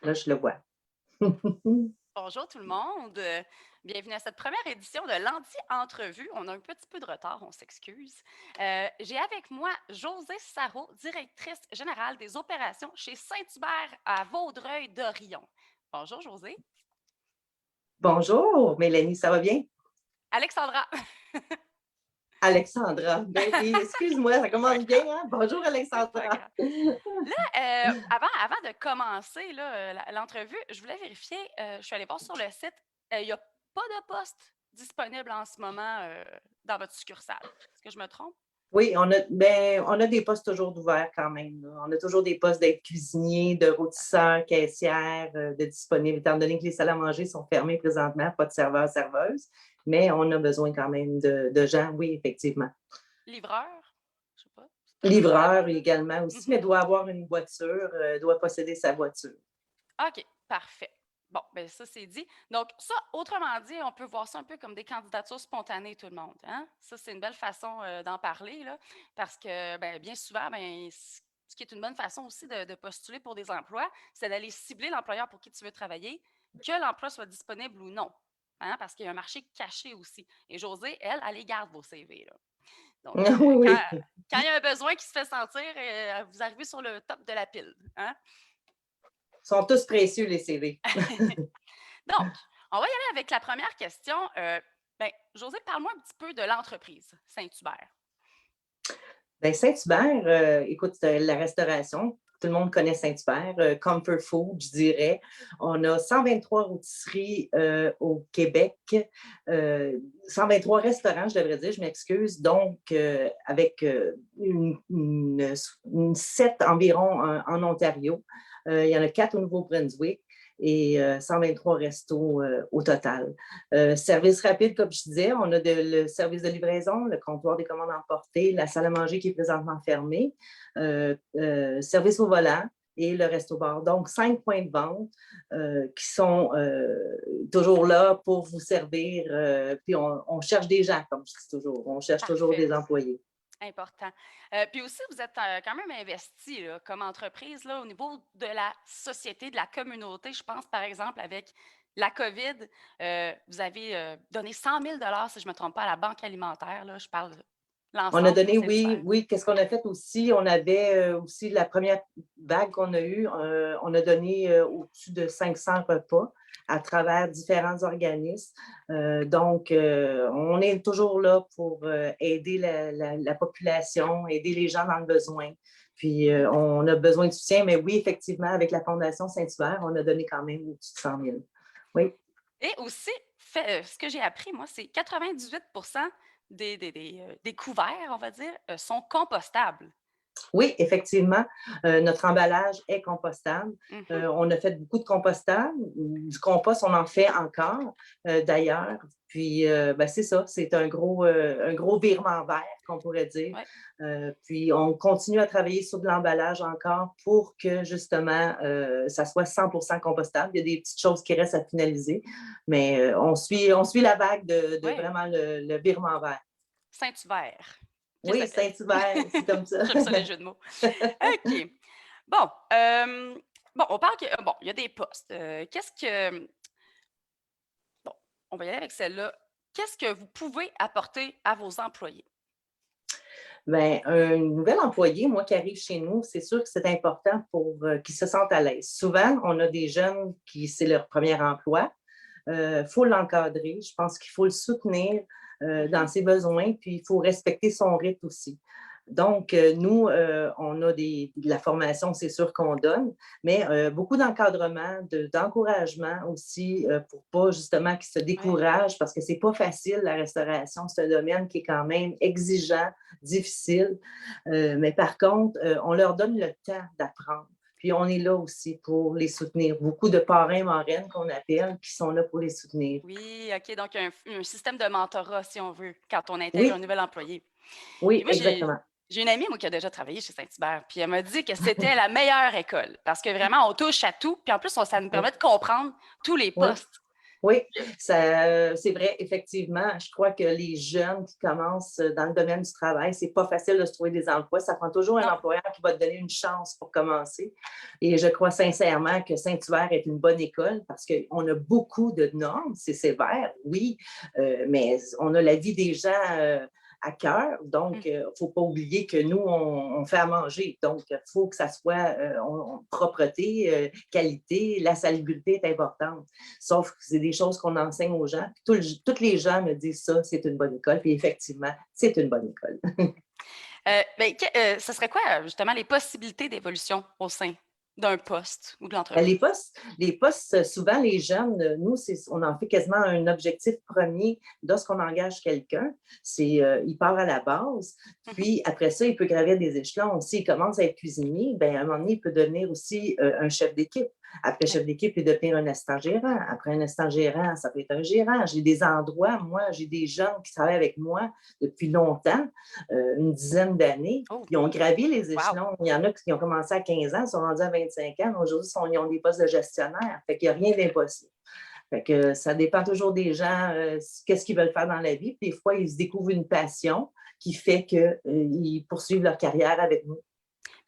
Là, je le vois. Bonjour tout le monde. Bienvenue à cette première édition de l'Anti-Entrevue. On a un petit peu de retard, on s'excuse. J'ai avec moi Josée Sarrault, directrice générale des opérations chez Saint-Hubert à Vaudreuil-Dorion. Bonjour Josée. Bonjour, Mélanie, ça va bien? Alexandra. Alexandra, ben oui, excuse-moi, ça C'est pas commence bien, grave. hein? Bonjour, C'est pas Alexandra. grave. Là, avant de commencer là, l'entrevue, je voulais vérifier, je suis allée voir sur le site, il n'y a pas de poste disponible en ce moment dans votre succursale. Est-ce que je me trompe? Oui, on a des postes toujours ouverts quand même, là. On a toujours des postes d'être cuisinier, de rôtisseur, caissière, de disponibles, étant donné que les salles à manger sont fermées présentement, pas de serveurs, serveuses, mais on a besoin quand même de gens, oui, effectivement. Livreur? Je sais pas. C'est peut-être un peu la Livreur mode, là. également aussi, Mhm. mais doit avoir une voiture, doit posséder sa voiture. OK, parfait. Bon, ben ça, c'est dit. Donc, ça, autrement dit, on peut voir ça un peu comme des candidatures spontanées, tout le monde. Hein? Ça, c'est une belle façon d'en parler, là, parce que ben, bien souvent, ben, ce qui est une bonne façon aussi de postuler pour des emplois, c'est d'aller cibler l'employeur pour qui tu veux travailler, que l'emploi soit disponible ou non. Hein, parce qu'il y a un marché caché aussi. Et Josée, elle les garde vos CV. Là. Donc, Oui, oui. quand il y a un besoin qui se fait sentir, vous arrivez sur le top de la pile. Hein? Ils sont tous précieux, les CV. Donc, on va y aller avec la première question. Ben, Josée, parle-moi un petit peu de l'entreprise Saint-Hubert. Ben, Saint-Hubert, écoute, la restauration, tout le monde connaît Saint-Hubert, comfort food, je dirais. On a 123 rôtisseries au Québec, 123 restaurants, je devrais dire, je m'excuse, donc avec une 7 environ en Ontario. Il y en a 4 au Nouveau-Brunswick et 123 restos au total. Service rapide, comme je disais, on a le service de livraison, le comptoir des commandes emportées, la salle à manger qui est présentement fermée, service au volant et le resto-bar. Donc, 5 points de vente qui sont toujours là pour vous servir. Puis, on cherche des gens, comme je dis toujours. On cherche toujours Parfait. des employés. Important. Puis aussi, vous êtes quand même investi là, comme entreprise là, au niveau de la société, de la communauté. Je pense, par exemple, avec la COVID, vous avez donné 100 000 si je ne me trompe pas, à la Banque alimentaire. Là, je parle de On a l'ensemble de donné, oui, Saint-Hubert. oui. Qu'est-ce qu'on a fait aussi? On avait aussi la première vague qu'on a eue, on a donné au-dessus de 500 repas à travers différents organismes. Donc, on est toujours là pour aider la population, aider les gens dans le besoin. Puis, on a besoin de soutien, mais oui, effectivement, avec la Fondation Saint-Hubert, on a donné quand même au-dessus de 100 000. Oui. Et aussi, ce que j'ai appris, moi, c'est 98 des couverts, on va dire, sont compostables. Oui, effectivement, notre emballage est compostable. Mhm. On a fait beaucoup de compostable. Du compost, on en fait encore, d'ailleurs. Puis, ben, c'est ça, c'est un gros virement vert, qu'on pourrait dire. Ouais, Puis, on continue à travailler sur de l'emballage encore pour que, justement, ça soit 100% compostable. Il y a des petites choses qui restent à finaliser, mais on suit la vague de ouais. vraiment le virement vert. Saint-Hubert, qui Oui, s'appelle. Saint-Hubert, c'est comme ça. J'aime ça les jeux de mots. OK. Bon, bon, on parle que bon, il y a des postes. Qu'est-ce que bon, on va y aller avec celle-là. Qu'est-ce que vous pouvez apporter à vos employés? Ben, un nouvel employé, moi, qui arrive chez nous, c'est sûr que c'est important pour qu'ils se sentent à l'aise. Souvent, on a des jeunes qui, c'est leur premier emploi. Il faut l'encadrer. Je pense qu'il faut le soutenir dans Mhm. ses besoins, puis il faut respecter son rythme aussi. Donc, nous, on a de la formation, c'est sûr qu'on donne, mais beaucoup d'encadrement, d'encouragement aussi pour pas justement qu'ils se Ouais, découragent parce que c'est pas facile, la restauration. C'est un domaine qui est quand même exigeant, difficile. Mais par contre, on leur donne le temps d'apprendre. Puis on est là aussi pour les soutenir. Beaucoup de parrains, marraines qu'on appelle, qui sont là pour les soutenir. oui, OK, donc un système de mentorat, si on veut, quand on intègre un Oui, nouvel employé. oui, Puis moi, exactement. j'ai une amie, moi, qui a déjà travaillé chez Saint-Hubert, puis elle m'a dit que c'était la meilleure école parce que vraiment, on touche à tout, puis en plus, ça nous Oui, permet de comprendre tous les oui. postes. Oui, c'est vrai, effectivement. Je crois que les jeunes qui commencent dans le domaine du travail, c'est pas facile de se trouver des emplois. Ça prend toujours un Non. employeur qui va te donner une chance pour commencer. Et je crois sincèrement que Saint-Hubert est une bonne école parce qu'on a beaucoup de normes. C'est sévère, oui, mais on a la vie des gens à cœur. Donc, il ne faut pas oublier que nous, on fait à manger. Donc, il faut que ça soit propreté, qualité, la salubrité est importante. Sauf que c'est des choses qu'on enseigne aux gens. Tous les gens me disent ça, c'est une bonne école. Puis effectivement, c'est une bonne école. Ce serait quoi, justement, les possibilités d'évolution au sein d'un poste ou de l'entreprise? Les postes, souvent, les jeunes, nous, on en fait quasiment un objectif premier lorsqu'on engage quelqu'un. Il part à la base, puis après ça, il peut gravir des échelons. S'il commence à être cuisinier, bien, à un moment donné, il peut devenir aussi un chef d'équipe. Après chef d'équipe, il peut devenir un assistant gérant. Après un assistant gérant, ça peut être un gérant. J'ai des endroits, moi, j'ai des gens qui travaillent avec moi depuis longtemps, une dizaine d'années. Oh, Ils ont gravi les wow! échelons. Il y en a qui ont commencé à 15 ans, sont rendus à 25 ans. Aujourd'hui, ils ont des postes de gestionnaire. Fait qu'il n'y a rien d'impossible. Fait que ça dépend toujours des gens, qu'est-ce qu'ils veulent faire dans la vie. Puis des fois, ils se découvrent une passion qui fait qu'ils poursuivent leur carrière avec nous.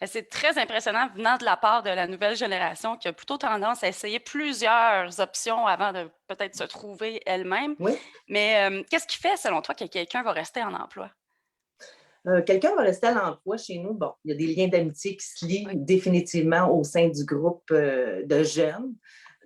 C'est très impressionnant venant de la part de la nouvelle génération qui a plutôt tendance à essayer plusieurs options avant de peut-être se trouver elle-même. Oui. Mais qu'est-ce qui fait, selon toi, que quelqu'un va rester en emploi? Quelqu'un va rester à l'emploi chez nous. Bon, il y a des liens d'amitié qui se lient Oui. définitivement au sein du groupe de jeunes.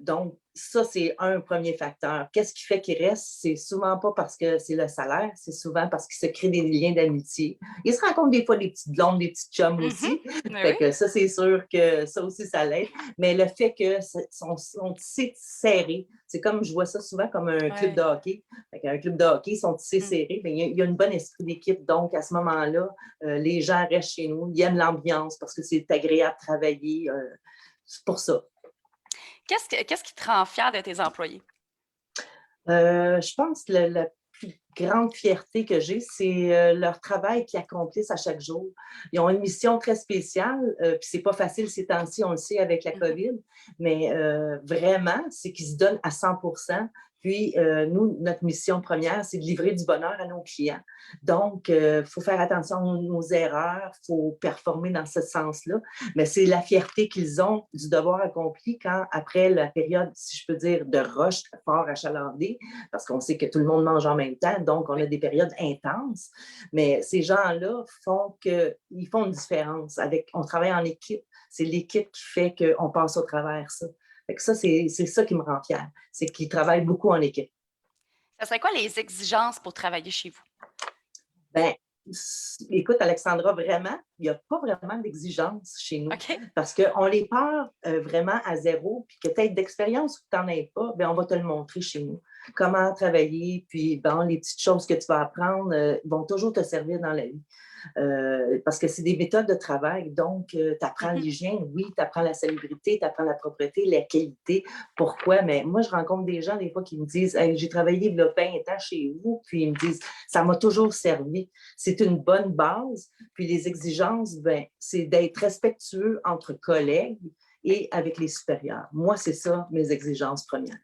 Donc, ça, c'est un premier facteur. Qu'est-ce qui fait qu'il reste? C'est souvent pas parce que c'est le salaire, c'est souvent parce qu'il se crée des liens d'amitié. Ils se rencontrent des fois des petites blondes, des petites chums aussi. Mais Fait oui. que ça, c'est sûr que ça aussi, ça l'aide. Mais le fait que sont tissés serrés, c'est comme, je vois ça souvent comme un club de Ouais. hockey. Fait qu'un club de hockey, ils sont tissés Mm. serrés. Bien, il y a un bon esprit d'équipe. Donc, à ce moment-là, les gens restent chez nous. Ils aiment l'ambiance parce que c'est agréable de travailler. C'est pour ça. Qu'est-ce qui te rend fier de tes employés? Je pense que la plus grande fierté que j'ai, c'est leur travail qu'ils accomplissent à chaque jour. Ils ont une mission très spéciale, puis c'est pas facile ces temps-ci, on le sait avec la COVID, mais vraiment, c'est qu'ils se donnent à 100%. Puis, nous, notre mission première, c'est de livrer du bonheur à nos clients. Donc, il faut faire attention à nos erreurs, il faut performer dans ce sens-là. Mais c'est la fierté qu'ils ont du devoir accompli quand, après la période, si je peux dire, de rush fort achalandé, parce qu'on sait que tout le monde mange en même temps, donc on a des périodes intenses. Mais ces gens-là ils font une différence. On travaille en équipe. C'est l'équipe qui fait qu'on passe au travers ça. Fait que ça, c'est ça qui me rend fière. C'est qu'ils travaillent beaucoup en équipe. Ça serait quoi les exigences pour travailler chez vous? Ben, écoute, Alexandra, vraiment, il n'y a pas vraiment d'exigence chez nous OK. parce qu'on les part vraiment à zéro, puis que tu aies d'expérience ou que tu n'en aies pas, bien, on va te le montrer chez nous. Comment travailler, puis bon, les petites choses que tu vas apprendre vont toujours te servir dans la vie. Parce que c'est des méthodes de travail. Donc, tu apprends l'hygiène, oui, tu apprends la salubrité, tu apprends la propreté, la qualité. Pourquoi? Mais moi, je rencontre des gens, des fois, qui me disent hey, j'ai travaillé il y a 20 ans chez vous, puis ils me disent ça m'a toujours servi. C'est une bonne base. Puis les exigences, ben, c'est d'être respectueux entre collègues et avec les supérieurs. Moi, c'est ça, mes exigences premières.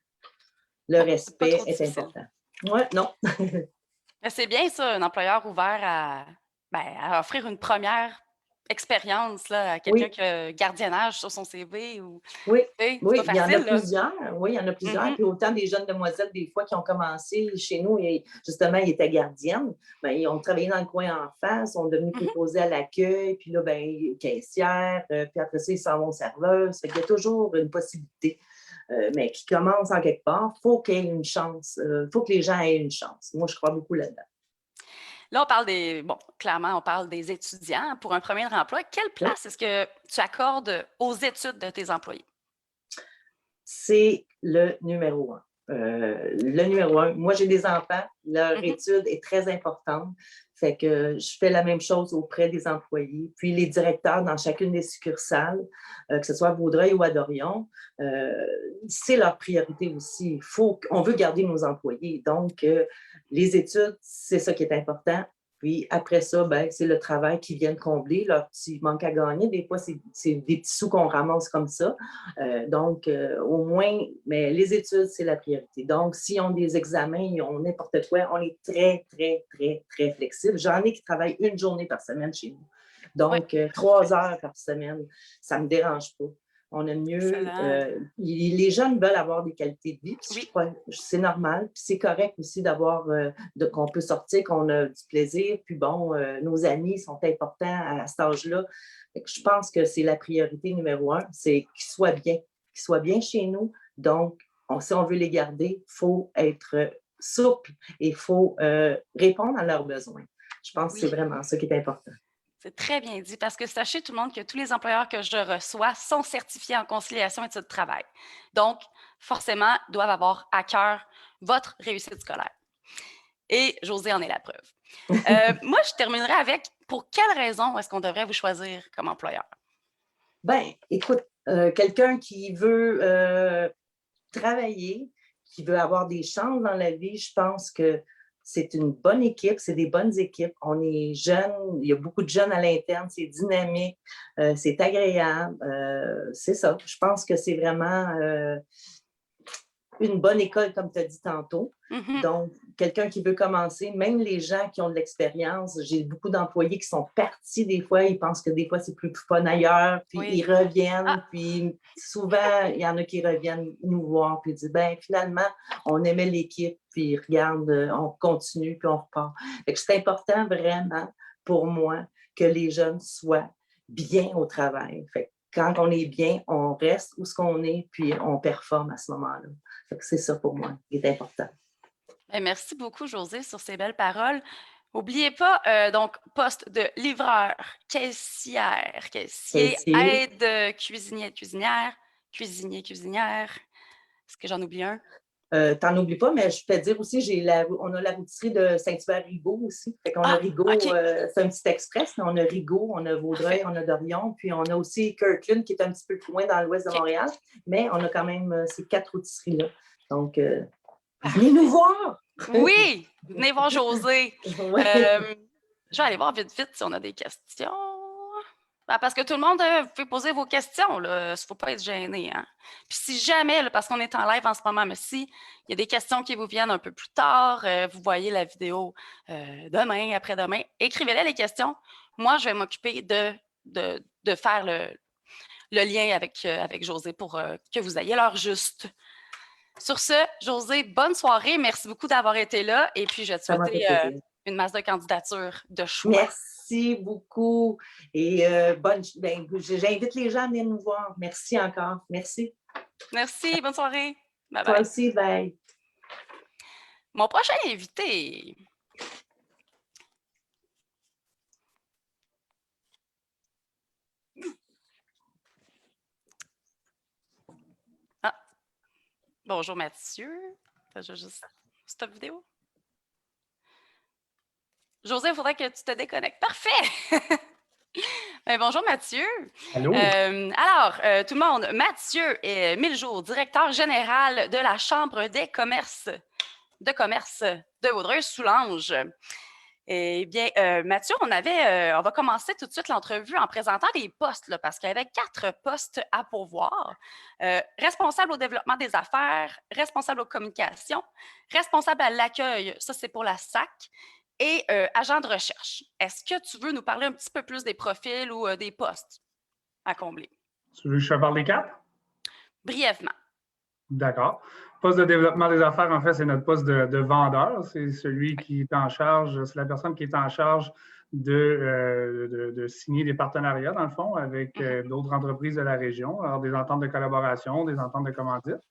Le Pas respect trop est difficile. important. Oui, non. Mais c'est bien ça, un employeur ouvert à offrir une première expérience là, à quelqu'un Oui. qui a gardiennage sur son CV ou Oui, tu sais, c'est oui, pas il y en a facile, là. plusieurs. Oui, il y en a plusieurs. Mhm. Puis autant des jeunes demoiselles, des fois, qui ont commencé chez nous et justement, ils étaient gardiennes. Bien, ils ont travaillé dans le coin en face, sont devenus Mhm. préposés à l'accueil, puis là, ben, caissières, puis après ça, ils s'en vont serveuses. Fait qu'il y a toujours une possibilité. Mais qui commence en quelque part, il faut qu'il y ait une chance. Il faut que les gens aient une chance. Moi, je crois beaucoup là-dedans. Là, on parle bon, clairement, on parle des étudiants. Pour un premier emploi, quelle Oui. place est-ce que tu accordes aux études de tes employés? C'est le numéro un. Le numéro un. Moi, j'ai des enfants, leur Mhm. étude est très importante. Fait que je fais la même chose auprès des employés. Puis les directeurs dans chacune des succursales, que ce soit à Vaudreuil ou à Dorion, c'est leur priorité aussi. On veut garder nos employés. Donc, les études, c'est ça qui est important. Puis après ça, ben, c'est le travail qu'ils viennent combler, leur petit manque à gagner. Des fois, c'est des petits sous qu'on ramasse comme ça. Donc, au moins, mais les études, c'est la priorité. Donc, s'ils ont des examens, ils ont n'importe quoi, on est très, très, très, très flexible. J'en ai qui travaillent une journée par semaine chez nous. Oui, Donc, 3 heures par semaine, ça ne me dérange pas. On aime mieux. excellent. Les jeunes veulent avoir des qualités de vie, puis je Oui, crois c'est normal. Puis c'est correct aussi d'avoir qu'on peut sortir, qu'on a du plaisir. Puis bon, nos amis sont importants à cet âge-là. Je pense que c'est la priorité numéro un, c'est qu'ils soient bien chez nous. Donc, si on veut les garder, il faut être souple et il faut répondre à leurs besoins. Je pense que oui. c'est vraiment ça qui est important. C'est très bien dit parce que sachez tout le monde que tous les employeurs que je reçois sont certifiés en conciliation et études de travail. Donc, forcément, doivent avoir à cœur votre réussite scolaire. Et Josée en est la preuve. Moi, je terminerai avec pour quelle raison est-ce qu'on devrait vous choisir comme employeur? Ben, écoute, quelqu'un qui veut travailler, qui veut avoir des chances dans la vie, je pense que c'est une bonne équipe, c'est des bonnes équipes. On est jeunes, il y a beaucoup de jeunes à l'interne, c'est dynamique, c'est agréable. C'est ça. Je pense que c'est vraiment une bonne école, comme tu as dit tantôt. Mhm. Donc, quelqu'un qui veut commencer, même les gens qui ont de l'expérience, j'ai beaucoup d'employés qui sont partis des fois, ils pensent que des fois c'est plus fun ailleurs, puis Oui. ils reviennent, Ah, puis souvent, il y en a qui reviennent nous voir, puis disent, ben finalement, on aimait l'équipe, puis regarde, on continue, puis on repart. C'est important vraiment pour moi que les jeunes soient bien au travail. Fait quand on est bien, on reste où ce qu'on est, puis on performe à ce moment-là. C'est ça pour moi qui est important. ben merci beaucoup, Josée, sur ces belles paroles. N'oubliez pas, donc, poste de livreur, caissière, caissier, Caissier, aide, cuisinier, cuisinière, cuisinier, cuisinière. Est-ce que j'en oublie un? t'en oublies pas, mais je peux te dire aussi, on a la rôtisserie de Saint-Hubert-Rigaud aussi. Fait qu'on a Ah, Rigaud, OK, c'est un petit express, mais on a Rigaud, on a parfait. Vaudreuil, on a Dorion, puis on a aussi Kirkland qui est un petit peu plus loin dans l'ouest de OK, Montréal, mais on a quand même ces 4 rôtisseries-là. Donc, venez nous parfait. voir! Oui, venez voir Josée. Oui. Euh, je vais aller voir vite, vite si on a des questions. Ben, parce que tout le monde, vous pouvez poser vos questions, là. Il ne faut pas être gêné, hein. Puis si jamais, là, parce qu'on est en live en ce moment, mais si il y a des questions qui vous viennent un peu plus tard, vous voyez la vidéo demain, après-demain, écrivez-les les questions. Moi, je vais m'occuper de faire le lien avec Josée pour que vous ayez l'heure juste. Sur ce, Josée, bonne soirée. Merci beaucoup d'avoir été là. Et puis, je vais te Ça m'a fait souhaiter plaisir. une masse de candidatures de choix. Merci beaucoup. Et j'invite les gens à venir nous voir. Merci encore. Merci. Merci, bonne soirée. Bye Toi bye. aussi, bye. Mon prochain invité. Ah, bonjour Mathieu. Je vais juste stop vidéo. José, il faudrait que tu te déconnectes. Parfait! Ben, bonjour Mathieu. Allô? Tout le monde, Mathieu est Miljour, directeur général de la Chambre des commerces de Vaudreuil-Soulanges. Eh bien, Mathieu, on va commencer tout de suite l'entrevue en présentant les postes, là, parce qu'il y avait 4 postes à pourvoir. Responsable au développement des affaires, responsable aux communications, responsable à l'accueil, ça c'est pour la SAC, et agent de recherche. Est-ce que tu veux nous parler un petit peu plus des profils ou des postes à combler? Tu veux que je te parle des 4? Brièvement. D'accord. Poste de développement des affaires, en fait, c'est notre poste de vendeur. C'est celui qui est en charge, c'est la personne qui est en charge de signer des partenariats, dans le fond, avec d'autres entreprises de la région, alors des ententes de collaboration, des ententes de commandite.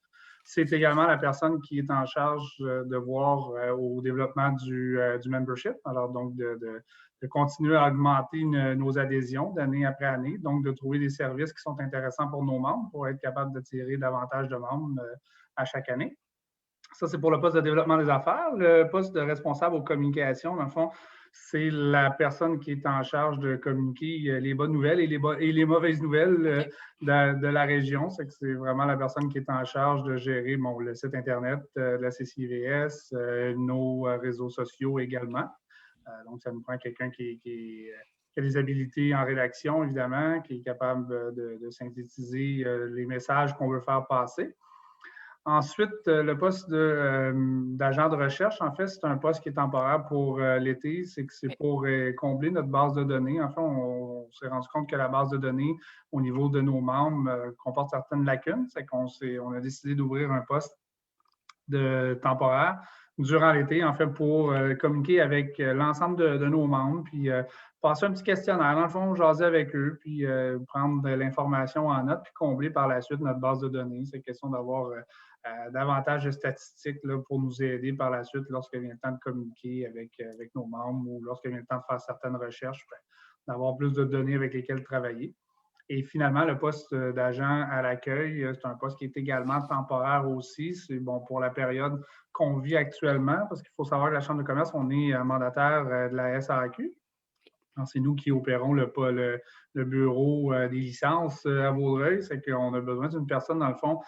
C'est également la personne qui est en charge de voir au développement du membership, alors donc de continuer à augmenter nos adhésions d'année après année, donc de trouver des services qui sont intéressants pour nos membres pour être capable d'attirer davantage de membres à chaque année. Ça, c'est pour le poste de développement des affaires. Le poste de responsable aux communications, dans le fond, c'est la personne qui est en charge de communiquer les bonnes nouvelles et les mauvaises nouvelles de la région. C'est vraiment la personne qui est en charge de gérer le site Internet de la CCIVS, nos réseaux sociaux également. Donc, ça nous prend quelqu'un qui a des habilités en rédaction, évidemment, qui est capable de synthétiser les messages qu'on veut faire passer. Ensuite, le poste d'agent de recherche, en fait, c'est un poste qui est temporaire pour l'été. C'est pour combler notre base de données. En fait, on s'est rendu compte que la base de données, au niveau de nos membres, comporte certaines lacunes. C'est on a décidé d'ouvrir un poste temporaire durant l'été, en fait, pour communiquer avec l'ensemble de nos membres, puis passer un petit questionnaire, dans le fond, jaser avec eux, puis prendre de l'information en note, puis combler par la suite notre base de données. C'est question d'avoir davantage de statistiques là, pour nous aider par la suite lorsqu'il vient le temps de communiquer avec nos membres ou lorsqu'il vient le temps de faire certaines recherches, d'avoir plus de données avec lesquelles travailler. Et finalement, le poste d'agent à l'accueil, c'est un poste qui est également temporaire aussi. C'est bon pour la période qu'on vit actuellement, parce qu'il faut savoir que la Chambre de commerce, on est mandataire de la SAQ. C'est nous qui opérons le bureau des licences à Vaudreuil. C'est qu'on a besoin d'une personne, dans le fond,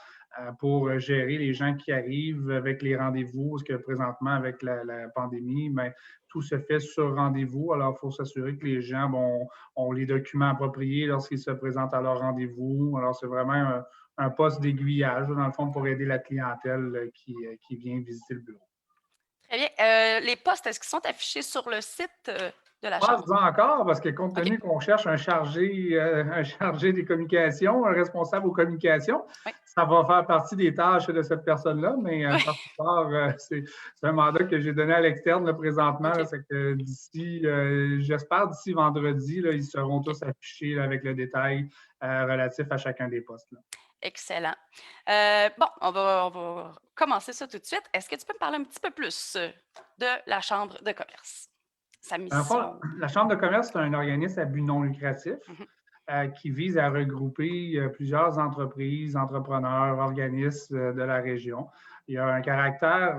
pour gérer les gens qui arrivent avec les rendez-vous, parce que présentement, avec la pandémie, bien, tout se fait sur rendez-vous. Alors, il faut s'assurer que les gens ont les documents appropriés lorsqu'ils se présentent à leur rendez-vous. Alors, c'est vraiment un poste d'aiguillage, dans le fond, pour aider la clientèle qui vient visiter le bureau. Très bien. Les postes, est-ce qu'ils sont affichés sur le site de la Chambre? Pas encore, parce que compte tenu qu'on cherche un chargé des communications, un responsable aux communications, ça va faire partie des tâches de cette personne-là, mais c'est un mandat que j'ai donné à l'externe là, présentement. C'est que j'espère d'ici vendredi, là, ils seront tous affichés là, avec le détail relatif à chacun des postes. Là. Excellent. Bon, on va commencer ça tout de suite. Est-ce que tu peux me parler un petit peu plus de la Chambre de commerce? Sa mission. La Chambre de commerce, c'est un organisme à but non lucratif qui vise à regrouper plusieurs entreprises, entrepreneurs, organismes de la région. Il y a un caractère,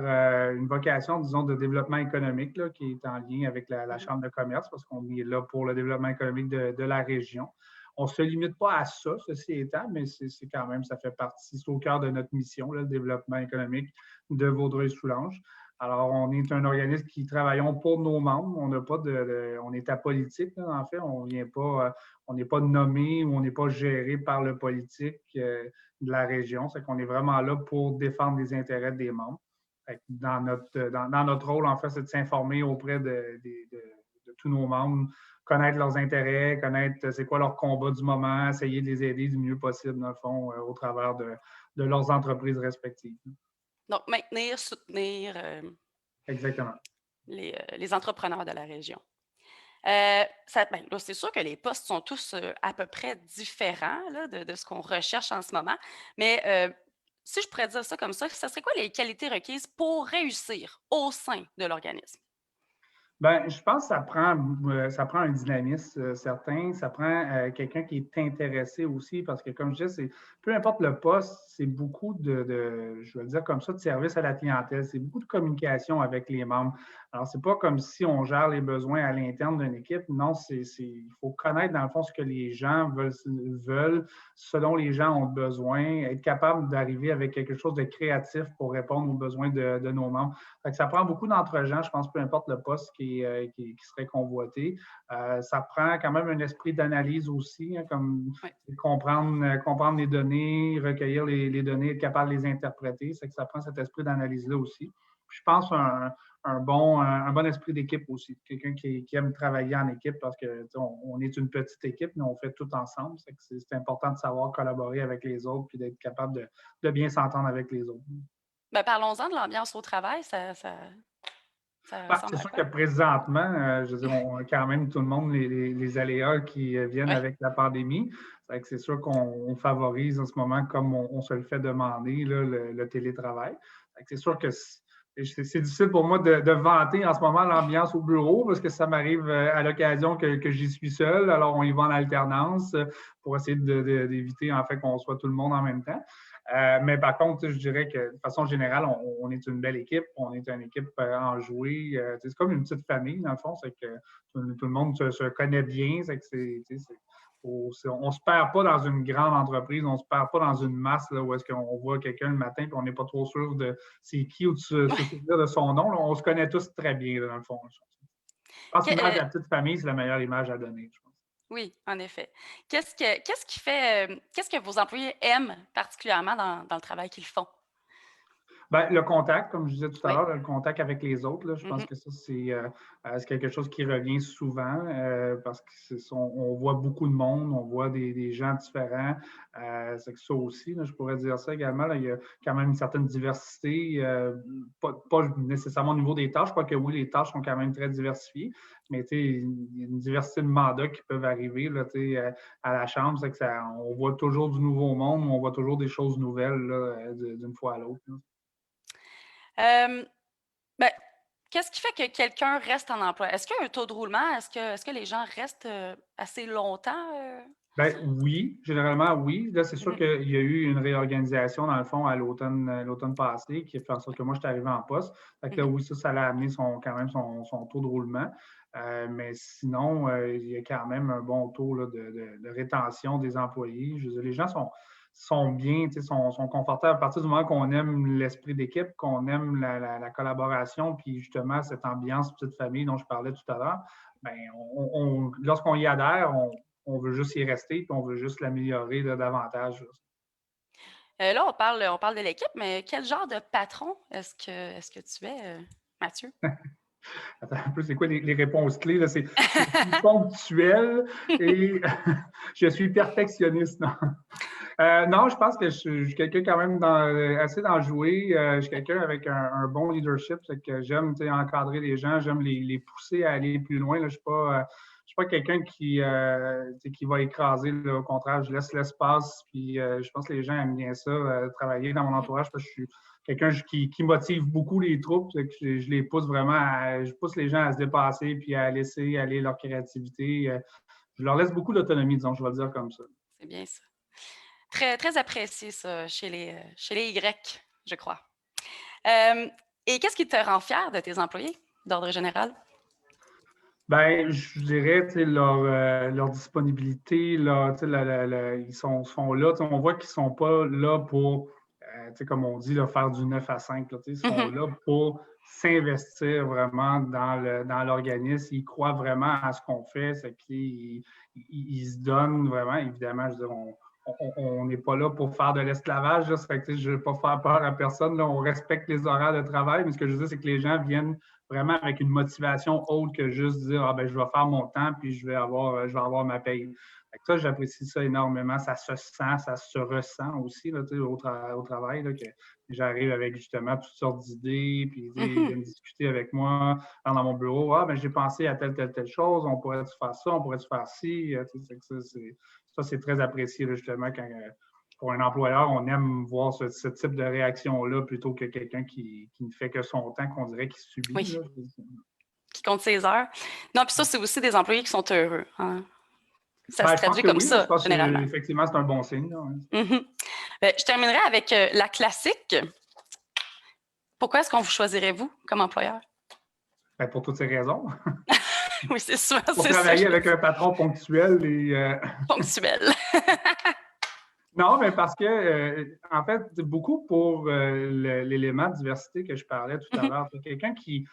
une vocation, disons, de développement économique là, qui est en lien avec la Chambre de commerce parce qu'on est là pour le développement économique de la région. On ne se limite pas à ça, ceci étant, mais c'est quand même, ça fait partie, c'est au cœur de notre mission, là, le développement économique de Vaudreuil-Soulanges. Alors, on est un organisme qui travaillons pour nos membres. On est apolitique, là, en fait. On n'est pas nommé ou on n'est pas géré par le politique de la région. C'est qu'on est vraiment là pour défendre les intérêts des membres. Dans notre rôle, en fait, c'est de s'informer auprès de tous nos membres, connaître leurs intérêts, connaître c'est quoi leur combat du moment, essayer de les aider du mieux possible, dans le fond, au travers de leurs entreprises respectives. Donc, maintenir, soutenir Exactement. les entrepreneurs de la région. C'est sûr que les postes sont tous à peu près différents là, de ce qu'on recherche en ce moment, mais si je pourrais dire ça comme ça serait quoi les qualités requises pour réussir au sein de l'organisme? Bien, je pense que ça prend un dynamisme certain, ça prend quelqu'un qui est intéressé aussi, parce que comme je dis, peu importe le poste, c'est beaucoup je vais le dire comme ça, de service à la clientèle, c'est beaucoup de communication avec les membres. Alors, c'est pas comme si on gère les besoins à l'interne d'une équipe, non, il faut connaître dans le fond ce que les gens veulent, ce dont les gens ont besoin, être capable d'arriver avec quelque chose de créatif pour répondre aux besoins de nos membres. Fait que ça prend beaucoup d'entre-gens, je pense, peu importe le poste qui serait convoité. Ça prend quand même un esprit d'analyse aussi, hein, comme comprendre les données, recueillir les données, être capable de les interpréter. C'est que ça prend cet esprit d'analyse-là aussi. Puis je pense un bon esprit d'équipe aussi. Quelqu'un qui aime travailler en équipe parce qu'on est une petite équipe, mais on fait tout ensemble. C'est important de savoir collaborer avec les autres puis d'être capable de bien s'entendre avec les autres. Ben, parlons-en de l'ambiance au travail. C'est sûr que présentement, je veux dire, on a quand même tout le monde les aléas qui viennent avec la pandémie. C'est sûr qu'on favorise en ce moment, comme on se le fait demander, là, le télétravail. C'est sûr que c'est difficile pour moi de vanter en ce moment l'ambiance au bureau parce que ça m'arrive à l'occasion que j'y suis seul. Alors, on y va en alternance pour essayer d'éviter en fait qu'on soit tout le monde en même temps. Mais par contre, je dirais que de façon générale, on est une belle équipe. On est une équipe enjouée. C'est comme une petite famille, dans le fond. C'est que tout le monde se connaît bien. On ne se perd pas dans une grande entreprise, on ne se perd pas dans une masse là, où est-ce qu'on voit quelqu'un le matin et on n'est pas trop sûr de c'est qui ou de se souvenir de son nom. Là. On se connaît tous très bien, là, dans le fond. Je pense que Que- l'image de euh, la petite famille, c'est la meilleure image à donner, je pense. oui, en effet. Qu'est-ce que vos employés aiment particulièrement dans le travail qu'ils font? Ben, le contact, comme je disais tout à Oui. l'heure, le contact avec les autres, là, je pense Mhm. que ça, c'est quelque chose qui revient souvent parce qu'on voit beaucoup de monde, on voit des gens différents. C'est que ça aussi, là, je pourrais dire ça également. Là, il y a quand même une certaine diversité, pas nécessairement au niveau des tâches, quoique oui, les tâches sont quand même très diversifiées, mais il y a une diversité de mandats qui peuvent arriver là, à la Chambre. C'est que on voit toujours du nouveau monde, on voit toujours des choses nouvelles là, d'une fois à l'autre. Euh, ben, qu'est-ce qui fait que quelqu'un reste en emploi? Est-ce qu'il y a un taux de roulement? Est-ce que les gens restent assez longtemps? Ben, oui, généralement, oui. Là, c'est sûr Mhm. qu'il y a eu une réorganisation, dans le fond, à l'automne passé, qui a fait en sorte que moi, je suis arrivé en poste. Fait que là, Mhm. oui, ça l'a amené quand même son taux de roulement. Mais sinon, il y a quand même un bon taux là, de rétention des employés. Je veux dire, les gens sont bien, sont confortables à partir du moment qu'on aime l'esprit d'équipe, qu'on aime la collaboration, puis justement, cette ambiance petite famille dont je parlais tout à l'heure. Ben, lorsqu'on y adhère, on veut juste y rester, puis on veut juste l'améliorer davantage. Là, on parle de l'équipe, mais quel genre de patron est-ce que tu es, Mathieu? Attends un peu, c'est quoi les réponses clés? Là? C'est ponctuel et je suis perfectionniste. Non, non je pense que je suis quelqu'un quand même assez d'enjoué. Je suis quelqu'un avec un bon leadership. C'est que j'aime encadrer les gens, j'aime les pousser à aller plus loin. Là. Je ne suis pas quelqu'un qui va écraser. Là. Au contraire, je laisse l'espace. Puis je pense que les gens aiment bien ça, travailler dans mon entourage parce que je suis quelqu'un qui motive beaucoup les troupes. Que je les pousse vraiment, je pousse les gens à se dépasser puis à laisser aller leur créativité. Je leur laisse beaucoup d'autonomie, disons, je vais le dire comme ça. C'est bien ça. Très, très apprécié, ça, chez les Y, je crois. Et qu'est-ce qui te rend fier de tes employés, d'ordre général? Ben, je dirais leur disponibilité, ils sont là. On voit qu'ils ne sont pas là pour, comme on dit, là, faire du 9 à 5. Là, ils sont Mhm. là pour s'investir vraiment dans l'organisme. Ils croient vraiment à ce qu'on fait. C'est ils se donnent vraiment. Évidemment, je veux dire, on n'est pas là pour faire de l'esclavage. Je ne veux pas faire peur à personne. Là, on respecte les horaires de travail, mais ce que je veux dire, c'est que les gens viennent vraiment avec une motivation autre que juste dire ah, ben, je vais faire mon temps puis je vais avoir ma paye. Ça, j'apprécie ça énormément. Ça se sent, ça se ressent aussi là, au travail, là, que j'arrive avec justement toutes sortes d'idées, puis ils Mhm. viennent discuter avec moi dans mon bureau. Ah, ben, j'ai pensé à telle chose, on pourrait-tu faire ça, on pourrait-tu faire ci. Ça, c'est très apprécié là, justement quand. Pour un employeur, on aime voir ce type de réaction-là plutôt que quelqu'un qui ne fait que son temps, qu'on dirait qu'il subit. Oui, Là. qui compte ses heures. Non, puis ça, c'est aussi des employés qui sont heureux. Hein. Ça se Ben, je pense traduit que comme oui. Je ça, pense généralement. qu'effectivement, c'est un bon signe. Là, hein. Mhm. Je terminerai avec la classique. Pourquoi est-ce qu'on vous choisirait, vous, comme employeur? Ben, pour toutes ces raisons. Oui, c'est souvent Pour c'est ça, travailler avec un patron ponctuel et ponctuel. non, mais parce que, en fait, beaucoup pour l'élément de diversité que je parlais tout à Mhm. l'heure. C'est quelqu'un qui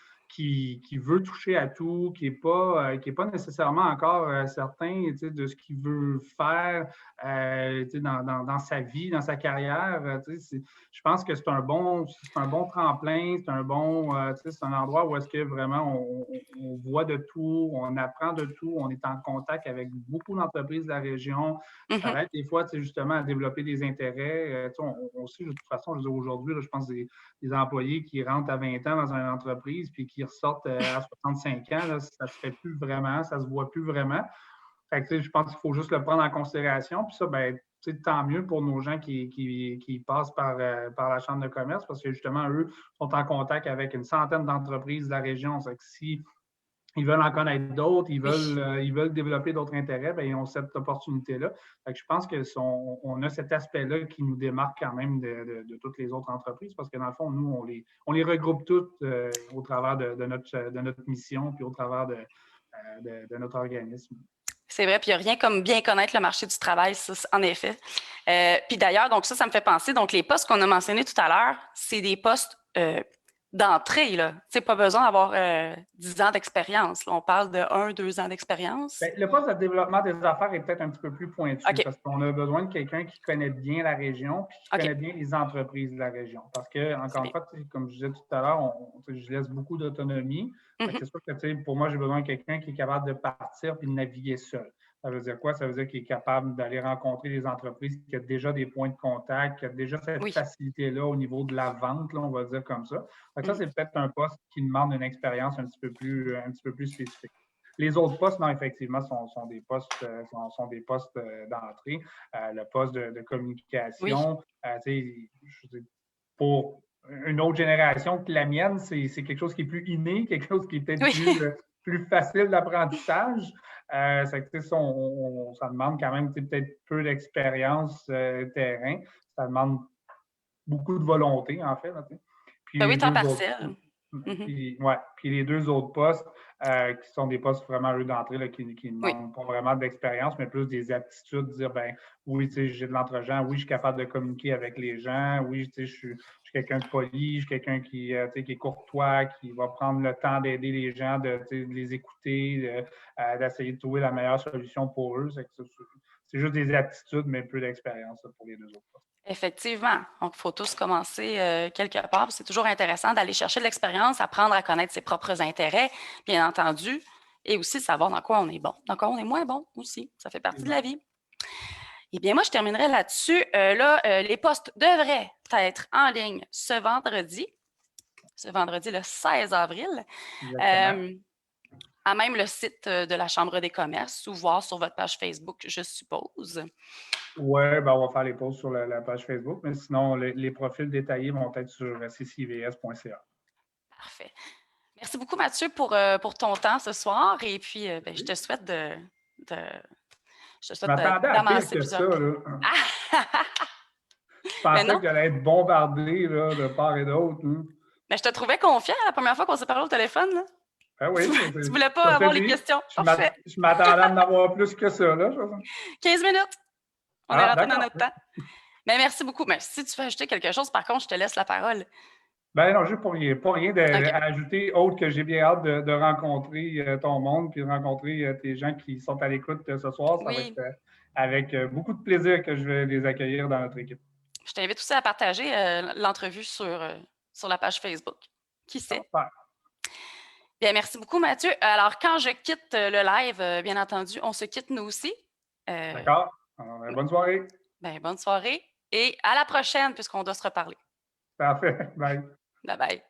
veut toucher à tout, qui est pas nécessairement encore certain de ce qu'il veut faire dans sa vie, dans sa carrière. Je pense que c'est un bon tremplin, c'est un endroit où est-ce que vraiment on voit de tout, on apprend de tout, on est en contact avec beaucoup d'entreprises de la région. Ça Mhm. aide des fois, justement, à développer des intérêts. On sait, de toute façon, je veux dire, aujourd'hui, je pense des employés qui rentrent à 20 ans dans une entreprise puis qui ressortent à 65 ans, là, ça se fait plus vraiment, ça se voit plus vraiment. Fait que, je pense qu'il faut juste le prendre en considération. Puis ça, ben, tant mieux pour nos gens qui passent par la Chambre de commerce parce que justement, eux sont en contact avec une centaine d'entreprises de la région. C'est que si ils veulent en connaître d'autres, ils Oui, veulent développer d'autres intérêts, bien, ils ont cette opportunité-là. Fait que je pense qu'on a cet aspect-là qui nous démarque quand même de toutes les autres entreprises parce que dans le fond, nous, on les regroupe toutes au travers de notre mission puis au travers de notre organisme. c'est vrai. Puis il n'y a rien comme bien connaître le marché du travail, ça, en effet. Puis d'ailleurs, donc ça me fait penser, donc les postes qu'on a mentionnés tout à l'heure, c'est des postes d'entrée, là. Tu sais, pas besoin d'avoir 10 ans d'expérience. Là. On parle de 1-2 ans d'expérience. Bien, le poste de développement des affaires est peut-être un petit peu plus pointu OK. parce qu'on a besoin de quelqu'un qui connaît bien la région puis qui OK. connaît bien les entreprises de la région. Parce que, encore une fois, comme je disais tout à l'heure, je laisse beaucoup d'autonomie. C'est sûr que pour moi, j'ai besoin de quelqu'un qui est capable de partir et de naviguer seul. Ça veut dire quoi? Ça veut dire qu'il est capable d'aller rencontrer des entreprises qui ont déjà des points de contact, qui ont déjà cette facilité-là au niveau de la vente, là, on va dire comme ça. Donc ça, c'est peut-être un poste qui demande une expérience un petit peu plus spécifique. Les autres postes, non, effectivement, sont des postes, d'entrée. Le poste de communication, pour une autre génération que la mienne, c'est quelque chose qui est plus inné, quelque chose qui est peut-être plus facile d'apprentissage. Ça demande quand même peut-être peu d'expérience terrain. Ça demande beaucoup de volonté, en fait. Puis oui, temps partiel. Puis les deux autres postes, qui sont des postes vraiment, eux, d'entrée, qui ne demandent pas vraiment d'expérience, mais plus des aptitudes, dire, oui, j'ai de l'entre-gens, oui, je suis capable de communiquer avec les gens, oui, je suis quelqu'un de poli, je suis quelqu'un qui est courtois, qui va prendre le temps d'aider les gens, de les écouter, d'essayer de trouver la meilleure solution pour eux. C'est juste des aptitudes, mais peu d'expérience pour les deux autres postes. Effectivement. Donc, il faut tous commencer quelque part. C'est toujours intéressant d'aller chercher de l'expérience, apprendre à connaître ses propres intérêts, bien entendu, et aussi savoir dans quoi on est bon, dans quoi on est moins bon aussi. Ça fait partie de la vie. Eh bien, moi, je terminerai là-dessus. Les postes devraient être en ligne ce vendredi le 16 avril. À même le site de la Chambre des commerces ou voir sur votre page Facebook, je suppose. Oui, on va faire les posts sur la page Facebook, mais sinon, les profils détaillés vont être sur ccivs.ca. Parfait. Merci beaucoup, Mathieu, pour ton temps ce soir. Et puis, je te souhaite d'amasser plusieurs... ça, là. Je pensais que j'allais être bombardé là, de part et d'autre. Hein. Mais je te trouvais confiant la première fois qu'on s'est parlé au téléphone. Là. Ben oui, tu voulais pas avoir les questions. Je m'attendais à en avoir plus que ça. Là, 15 minutes. On est rentré dans notre temps. Mais merci beaucoup. Mais si tu veux ajouter quelque chose, par contre, je te laisse la parole. Ben non, juste pas rien à ajouter, autre que j'ai bien hâte de rencontrer ton monde puis de rencontrer tes gens qui sont à l'écoute ce soir. Ça va être avec beaucoup de plaisir que je vais les accueillir dans notre équipe. Je t'invite aussi à partager l'entrevue sur la page Facebook. Qui sait? Bien, merci beaucoup, Mathieu. Alors, quand je quitte le live, bien entendu, on se quitte nous aussi. D'accord. Alors, bonne soirée. Bonne soirée et à la prochaine, puisqu'on doit se reparler. Parfait. Bye. Bye-bye.